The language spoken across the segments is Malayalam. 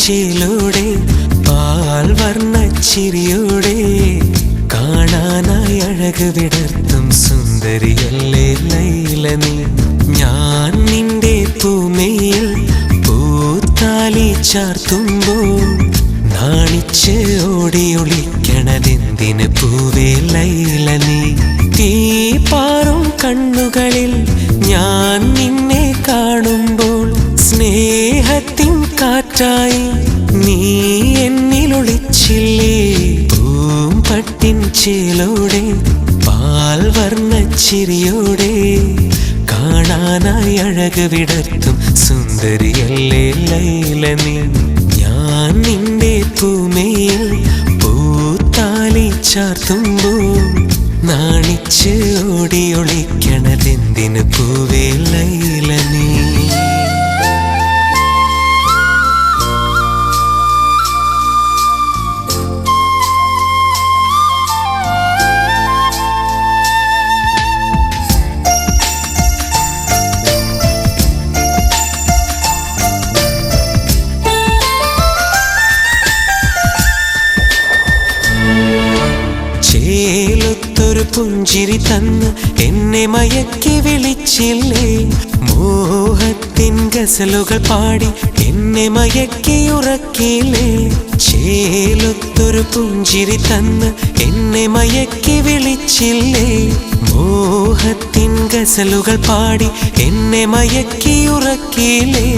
ചിരിയിലൂടെ പാൽ വർണ്ണ ചിരിയോടെ കാണാനായി അഴക് വിടർത്തും സുന്ദരിയല്ലേ ലൈല നീ. ഞാൻ നിന്റെ പൂമയിൽ പൂത്താലി ചാർത്തുമ്പോൾ നാണിച്ച് ഓടി ഒളിക്കണതെന്തിന് പൂവേ ലൈല നീ. തീ പാറും കണ്ണുകളിൽ ഞാൻ നിന്നെ കാണുമ്പോൾ സ്നേഹത്തിൻ കാറ്റായി നീ എന്നിലൊളിച്ചില്ലേ. പൂമ്പട്ടിൻ ചേലോടെ പാൽ വർണ്ണ ചിരിയോടെ കാണാനായി അഴക് വിടർത്തും സുന്ദരിയല്ലേ ലൈല നീ. ഞാൻ നിന്റെ പൂമയിൽ പൂത്താലി ചാർത്തുമ്പോൾ നാണിച്ച് ഓടി ഒളിക്കണതെന്തിന് പൂവേ ലൈല നീ. ചേലൊത്തൊരു പുഞ്ചിരി തന്ന് എന്നെ മയക്കി വിളിച്ചില്ലേ. മോഹത്തിൻ ഗസലുകൾ പാടി എന്നെ മയക്കി ഉറക്കില്ലേ. ചേലൊത്തൊരു പുഞ്ചിരി തന്ന് എന്നെ മയക്കി വിളിച്ചില്ലേ. മോഹത്തിൻ ഗസലുകൾ പാടി എന്നെ മയക്കി ഉറക്കില്ലേ.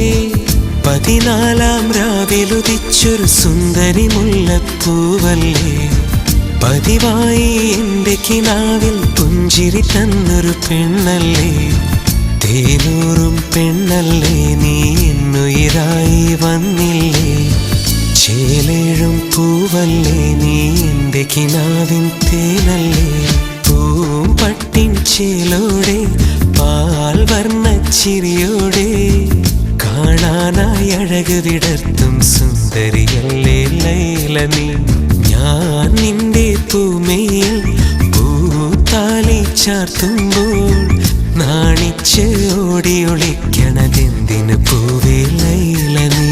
14-ാം രാവിലുദിച്ചൊരു സുന്ദരി മുല്ലപ്പൂവല്ലേ. പതിവായി എൻ്റെ കിനാവിൽ പുഞ്ചിരി തന്നൊരു പെണ്ണല്ലേ. തേനൂറും പെണ്ണല്ലേ നീ എന്നുയിരായി വന്നില്ലേ. ചേലേഴും പൂവല്ലേ നീ എൻ്റെ കിനാവിൻ തേനല്ലേ. പൂമ്പട്ടിൻ ചേലോടെ പാൽ വർണ്ണ ചിരിയോടെ കാണാനായി അഴക് വിടർത്തും സുന്ദരിയല്ലേ ലൈല നീ. ഞാൻ നിന്റെ പൂമയിൽ പൂത്താലി ചാർത്തുമ്പോൾ നാണിച്ച് ഓടി ഒളിക്കണതെന്തിന് പൂവേ ലൈല നീ.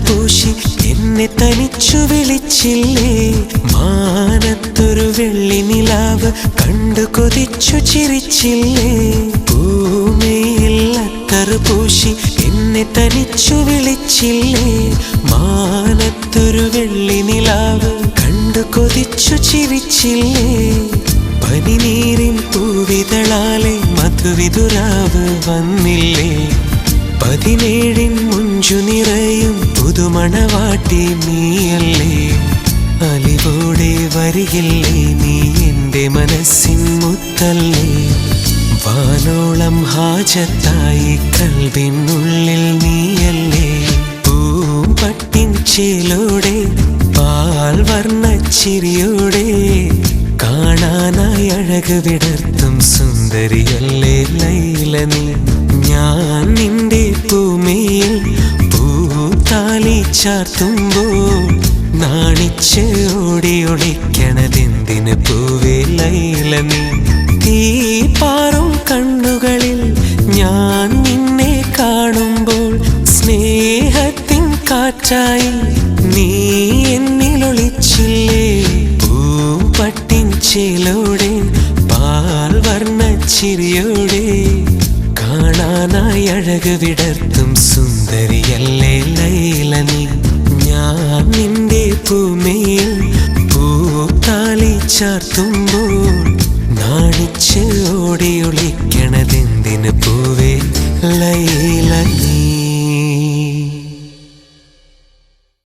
പൂശി എന്നെ തനിച്ചു വിളിച്ചില്ലേ. മാനത്തൊരു വെള്ളി നിലാവ് കണ്ടു കൊതിച്ചു ചിരിച്ചില്ലേ. ഭൂമിയിൽ അത്തർ പൂശി എന്നെ തനിച്ചു വിളിച്ചില്ലേ. മാനത്തൊരു വെള്ളി നിലാവ് കണ്ടു കൊതിച്ചു ചിരിച്ചില്ലേ. പനിനീരിൻ പൂവിതളാലെ മധുവിതുരാവ് വന്നില്ലേ. 17-ൻ മുഞ്ചു നിറയും പുതുമണവാട്ടി നീയല്ലേ. അലിവോടെ വരികില്ലേ നീ എൻ്റെ മനസ്സിൻ മുത്തല്ലേ. വാനോളം ഹാജത്തായി കൽവിനുള്ളിൽ നീയല്ലേ. പൂമ്പട്ടിൻ ചേലോടെ പാൽ വർണ്ണ ചിരിയോടെ കാണാനായി അഴക് വിടർത്തും സുന്ദരിയല്ലേ ലൈല നീ. ഞാൻ നിന്റെ പൂമയിൽ പൂത്താലി ചാർത്തുമ്പോൾ നാണിച്ച് ഓടി ഒളിക്കണതെന്തിന് പൂവേ ലൈല നീ. തീ പാറും കണ്ണുകളിൽ ഞാൻ നിന്നെ കാണുമ്പോൾ സ്നേഹത്തിൻ കാറ്റായി നീ എന്നിലൊളിച്ചില്ലേ. പൂമ്പട്ടിൻ ചേലോടെ പാൽ വർണ്ണ ചിരിയോടെ കാണാനായി അഴക് വിടർത്തും സുന്ദരിയല്ലേ ലൈല നീ. ഞാൻ നിന്റെ പൂമയിൽ പൂത്താലി ചാർത്തുമ്പോൾ നാണിച്ച് ഓടി ഒളിക്കണതെന്തിന് പൂവേ ലൈല നീ.